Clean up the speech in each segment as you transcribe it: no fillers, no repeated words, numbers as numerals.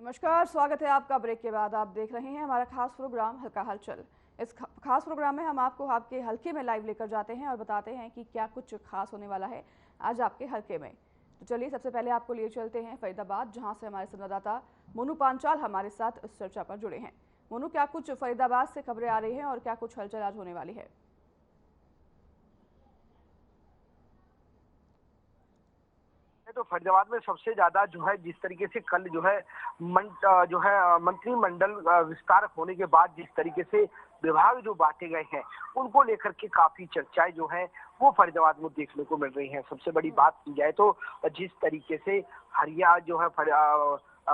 नमस्कार, स्वागत है आपका। ब्रेक के बाद आप देख रहे हैं हमारा खास प्रोग्राम हल्का हलचल। इस खास प्रोग्राम में हम आपको आपके हल्के में लाइव लेकर जाते हैं और बताते हैं कि क्या कुछ खास होने वाला है आज आपके हल्के में। तो चलिए सबसे पहले आपको लिए चलते हैं फरीदाबाद, जहां से हमारे संवाददाता मोनू पांचाल हमारे साथ इस चर्चा पर जुड़े हैं। मोनू, क्या कुछ फरीदाबाद से खबरें आ रही हैं और क्या कुछ हलचल आज होने वाली है? तो फरीदाबाद में सबसे ज्यादा जो है जिस तरीके से कल जो है मंत्रिमंडल विस्तार होने के बाद जिस तरीके से विभाग जो बांटे गए हैं उनको लेकर के काफी चर्चाएं जो है वो फरीदाबाद में देखने को मिल रही हैं। सबसे बड़ी बात की जाए तो जिस तरीके से हरियाणा जो है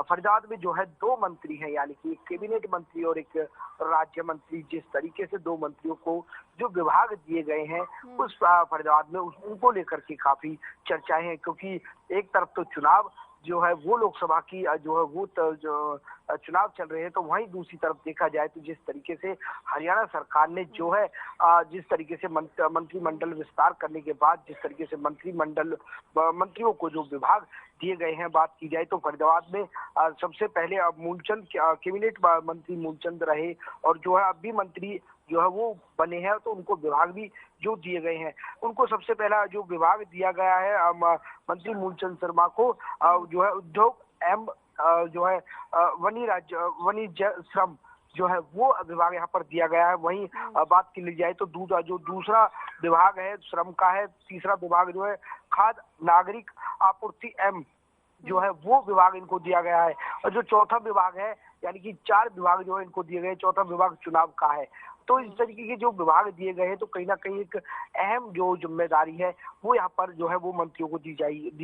फरीदाबाद में जो है दो मंत्री हैं, यानी कि एक कैबिनेट मंत्री और एक राज्य मंत्री, जिस तरीके से दो मंत्रियों को जो विभाग दिए गए हैं उस फरीदाबाद में उनको लेकर के काफी चर्चाएं हैं। क्योंकि एक तरफ तो चुनाव जो है वो लोकसभा की जो है वो जो चुनाव चल रहे हैं, तो वहीं दूसरी तरफ देखा जाए तो जिस तरीके से हरियाणा सरकार ने जो है जिस तरीके से मंत्रिमंडल विस्तार करने के बाद जिस तरीके से मंत्रियों को जो विभाग दिए गए हैं, बात की जाए तो फरीदाबाद में सबसे पहले मूलचंद कैबिनेट मंत्री मूलचंद रहे और जो है अब भी मंत्री जो है वो बने हैं, तो उनको विभाग भी जो दिए गए हैं। उनको सबसे पहला जो विभाग दिया गया है मंत्री मूलचंद शर्मा को जो है उद्योग एवं जो है वाणिज्य श्रम जो है वो विभाग यहाँ पर दिया गया है। वहीं बात की ली जाए तो जो दूसरा विभाग है श्रम का है, तीसरा विभाग जो है खाद्य नागरिक आपूर्ति एवं जो है वो विभाग इनको दिया गया है। और जो चौथा विभाग है, यानी कि 4 विभाग जो है इनको दिए गए, चौथा विभाग चुनाव का है। तो इस तरीके के जो विभाग दिए गए हैं, तो कहीं ना कहीं एक अहम जो जिम्मेदारी है वो यहाँ पर जो है वो मंत्रियों को दी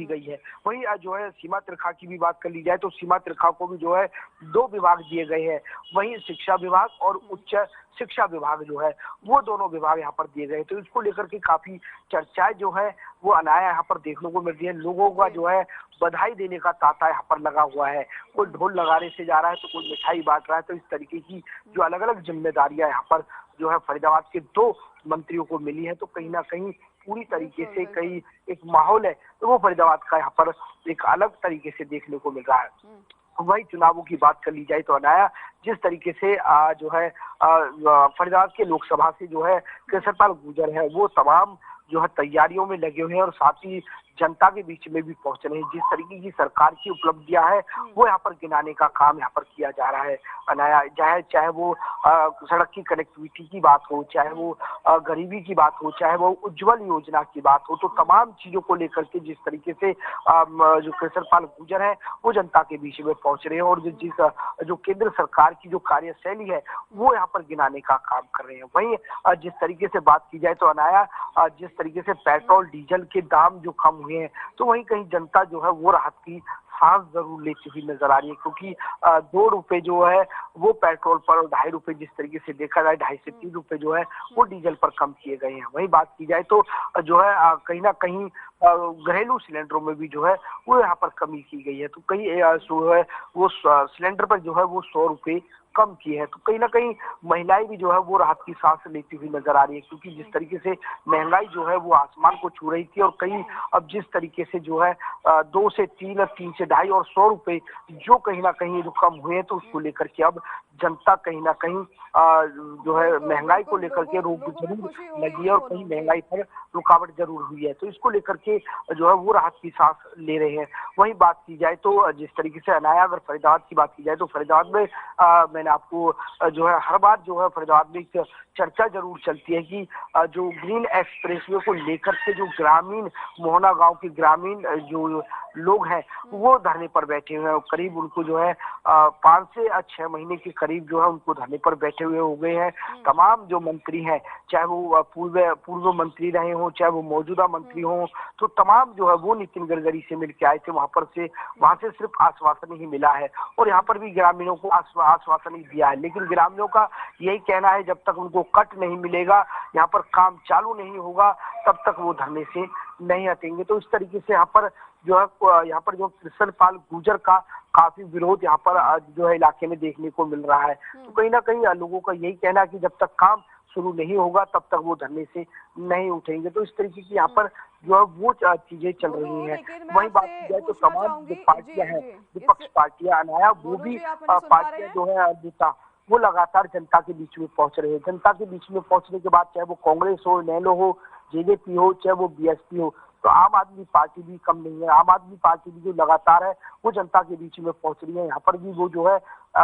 गई है। वहीं जो है सीमा तिरखा की भी बात कर ली जाए तो सीमा तिरखा को भी जो है 2 विभाग दिए गए हैं। वहीं शिक्षा विभाग और उच्च शिक्षा विभाग जो है वो दोनों विभाग यहाँ पर दिए गए। तो इसको लेकर के काफी चर्चाएं जो है वो अनाया यहाँ पर देखने को मिल रही है। लोगों का जो है बधाई देने का तांता यहाँ पर लगा हुआ है, कोई ढोल लगाने से जा रहा है तो कोई मिठाई बांट रहा है। तो इस तरीके की जो अलग अलग जिम्मेदारियां यहाँ पर जो है फरीदाबाद के 2 मंत्रियों को मिली है, तो कहीं ना कहीं पूरी तरीके से कहीं एक माहौल है तो वो फरीदाबाद का यहाँ पर एक अलग तरीके से देखने को मिल रहा है। वही चुनावों की बात कर ली जाए तो अनाया जिस तरीके से जो है फरीदाबाद के लोकसभा से जो है केसरपाल गुर्जर है वो तमाम जो है तैयारियों में लगे हुए हैं और साथ ही जनता के बीच में भी पहुंच रहे हैं। जिस तरीके की सरकार की उपलब्धियां है वो यहाँ पर गिनाने का काम यहाँ पर किया जा रहा है। अनाया चाहे वो सड़क की कनेक्टिविटी की बात हो, चाहे वो गरीबी की बात हो, चाहे वो उज्जवल योजना की बात हो, तो तमाम चीजों को लेकर के जिस तरीके से जो केसरपाल गुर्जर है वो जनता के बीच में पहुंच रहे हैं और जो केंद्र सरकार की जो कार्यशैली है वो यहाँ पर गिनाने का काम कर रहे हैं। वहीं जिस तरीके से बात की जाए तो अनाया जिस तरीके से पेट्रोल डीजल के दाम जो कम हुए हैं, तो वहीं कहीं जनता जो है वो राहत की सांस जरूर लेती हुई नजर आ रही है। क्योंकि 2 रुपए जो है वो पेट्रोल पर और 2.5 रुपए जिस तरीके से देखा जाए 2.5 से 3 रुपए जो है वो डीजल पर कम किए गए हैं। वहीं बात की जाए तो जो है कहीं ना कहीं घरेलू सिलेंडरों में भी जो है वो यहाँ पर कमी की गई है। तो कहीं जो है वो सिलेंडर पर जो है वो 100 रुपए कम किए हैं। तो कहीं ना कहीं महिलाएं भी जो है वो राहत की सांस लेती हुई नजर आ रही है। क्योंकि जिस तरीके से महंगाई जो है वो आसमान को छू रही थी और कहीं अब जिस तरीके से जो है 2 से 3 और 3 से 2.5 और 100 रुपए जो कहीं ना कहीं जो कम हुए, तो उसको लेकर के अब जनता कहीं ना कहीं जो है महंगाई को लेकर के रोक जरूर लगी है और कहीं महंगाई पर रुकावट जरूर हुई है। तो इसको लेकर के जो है वो राहत की सांस ले रहे हैं। वही बात की जाए तो जिस तरीके से अनाया अगर फरीदाबाद की बात की जाए तो फरीदाबाद में मैंने आपको जो है हर बार जो है फरीदाबाद में एक चर्चा जरूर चलती है कि जो ग्रीन एक्सप्रेसवे को लेकर के जो ग्रामीण मोहना गांव के ग्रामीण जो लोग हैं वो धरने पर बैठे हुए हैं। करीब उनको जो है 5 से 6 महीने के करीब जो है उनको धरने पर बैठे हुए हो गए हैं। तमाम जो मंत्री हैं, चाहे वो पूर्व मंत्री रहे हों, चाहे वो मौजूदा मंत्री हों, तो तमाम जो है वो नितिन गडकरी से मिलके आए थे। वहां से सिर्फ आश्वासन ही मिला है और यहाँ पर भी ग्रामीणों को आश्वासन ही दिया है। लेकिन ग्रामीणों का यही कहना है जब तक उनको कट नहीं मिलेगा, यहाँ पर काम चालू नहीं होगा, तब तक वो धरने से नहीं हटेंगे। तो इस तरीके से यहाँ पर जो कृष्णपाल गुर्जर का काफी विरोध यहाँ पर जो है इलाके में देखने को मिल रहा है। तो कहीं ना कहीं लोगों का यही कहना है कि जब तक काम शुरू नहीं होगा तब तक वो धरने से नहीं उठेंगे। तो इस तरीके की यहाँ पर जो है वो चीजें चल रही हैं। वही बात की जाए तो तमाम जो पार्टियां हैं, विपक्ष पार्टियां, अनाया वो भी पार्टियां जो है नेता वो लगातार जनता के बीच में पहुंच रहे हैं। जनता के बीच में पहुंचने के बाद चाहे वो कांग्रेस हो, इनेलो हो, जेजेपी हो, चाहे वो बीएसपी हो, तो आम आदमी पार्टी भी कम नहीं है। आम आदमी पार्टी भी जो लगातार है वो जनता के बीच में पहुंच रही है। यहाँ पर भी वो जो है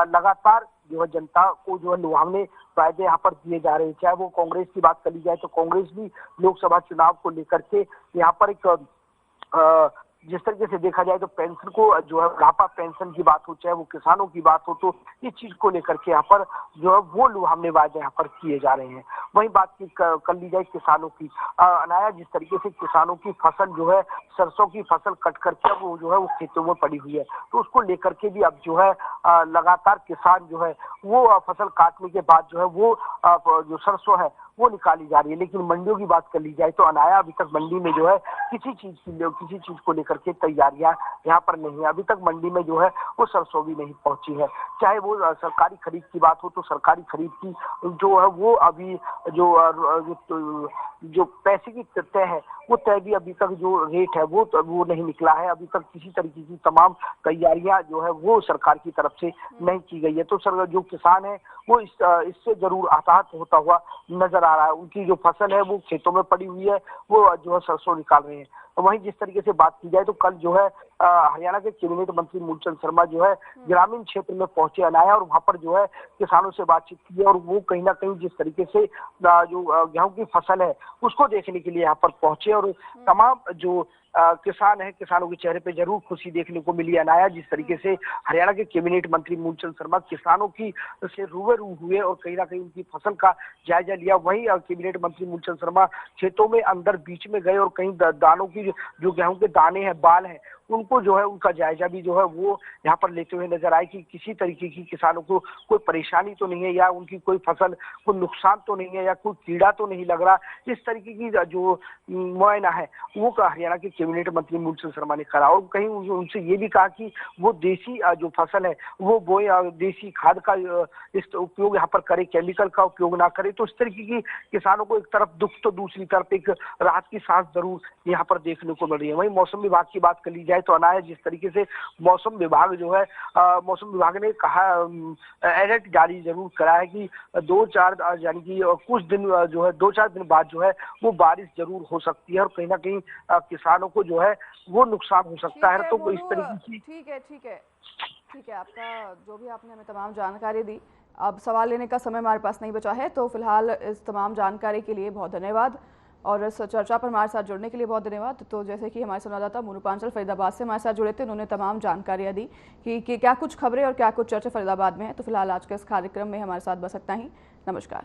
लगातार जो है जनता को जो है लुभावने वायदे यहाँ पर दिए जा रहे हैं। चाहे वो कांग्रेस की बात कर ली जाए तो कांग्रेस भी लोकसभा चुनाव को लेकर के यहाँ पर एक जिस तरीके से देखा जाए तो पेंशन को जो है बुढ़ापा पेंशन की बात हो, चाहे वो किसानों की बात हो, तो इस चीज को लेकर के यहाँ पर जो है वो लुभावने वादे यहाँ पर किए जा रहे हैं। वही बात की कर ली जाए किसानों की, अनाया जिस तरीके से किसानों की फसल जो है सरसों की फसल कट करके वो जो है वो खेतों में पड़ी हुई है, तो उसको लेकर के भी अब जो है लगातार किसान जो है वो फसल काटने के बाद जो है वो जो सरसों है वो निकाली जा रही है। लेकिन मंडियों की बात कर ली जाए तो अनाया अभी तक मंडी में जो है किसी चीज को लेकर के तैयारियां यहाँ पर नहीं है। अभी तक मंडी में जो है वो सरसों भी नहीं पहुंची है। चाहे वो सरकारी खरीद की बात हो तो सरकारी खरीद की जो है वो अभी जो पैसे की तय है वो तय भी अभी तक जो रेट है वो नहीं निकला है। अभी तक किसी तरीके की तमाम तैयारियां जो है वो सरकार की तरफ से नहीं की गई है। तो सर जो किसान है वो इससे जरूर आहत होता हुआ नजर आ रहा है। उनकी जो फसल है वो खेतों में पड़ी हुई है, वो जो है सरसों निकाल रहे हैं। वहीं जिस तरीके से बात की जाए तो कल जो है हरियाणा के कैबिनेट मंत्री मूलचंद शर्मा जो है ग्रामीण क्षेत्र में पहुंचे अनाया और वहां पर जो है किसानों से बातचीत की है। और वो कहीं ना कहीं जिस तरीके से जो गेहूं की फसल है उसको देखने के लिए यहाँ पर पहुंचे और तमाम जो किसान है, किसानों के चेहरे पे जरूर खुशी देखने को मिली। अनाया जिस तरीके से हरियाणा के कैबिनेट मंत्री मूलचंद शर्मा किसानों की से रूबरू हुए और कहीं ना कहीं उनकी फसल का जायजा लिया, वहीं कैबिनेट मंत्री मूलचंद शर्मा खेतों में अंदर बीच में गए और कहीं दानों की जो गेहूं के दाने हैं, बाल हैं, उनको जो है उनका जायजा भी जो है वो यहाँ पर लेते हुए नजर आए कि किसी तरीके की किसानों को कोई परेशानी तो नहीं है या उनकी कोई फसल को नुकसान तो नहीं है या कोई कीड़ा तो नहीं लग रहा। इस तरीके की जो मुआयना है वो हरियाणा के कैबिनेट मंत्री मूलचंद शर्मा ने करा और कहीं उनसे ये भी कहा कि वो देसी जो फसल है वो बोए, देसी खाद का इस उपयोग यहाँ पर करे, केमिकल का उपयोग ना करे। तो इस तरीके की किसानों को एक तरफ दुख तो दूसरी तरफ एक राहत की सांस जरूर यहाँ पर देखने को मिल रही है। वहीं मौसम विभाग की बात कर ली जाए तो अनाया जिस तरीके से मौसम विभाग जो है मौसम विभाग ने कहा अलर्ट जारी जरूर करा है कि 2-4 यानी कि कुछ दिन जो है 2-4 दिन बाद जो है वो बारिश जरूर हो सकती है और कहीं ना कहीं किसानों को जो है वो नुकसान हो सकता है। तो इस तरीके की ठीक है आपका जो भी आपने हमें तमाम जानकारी दी। अब सवाल लेने का समय हमारे पास नहीं बचा है, तो फिलहाल इस तमाम जानकारी के लिए बहुत धन्यवाद और इस चर्चा पर हमारे साथ जुड़ने के लिए बहुत धन्यवाद। तो जैसे कि हमारे संवाददाता मोनूपांचल फरीदाबाद से हमारे साथ जुड़े थे, उन्होंने तमाम जानकारियां दी कि क्या कुछ खबरें और क्या कुछ चर्चा फरीदाबाद में है। तो फिलहाल आज के इस कार्यक्रम में हमारे साथ बस इतना ही। नमस्कार।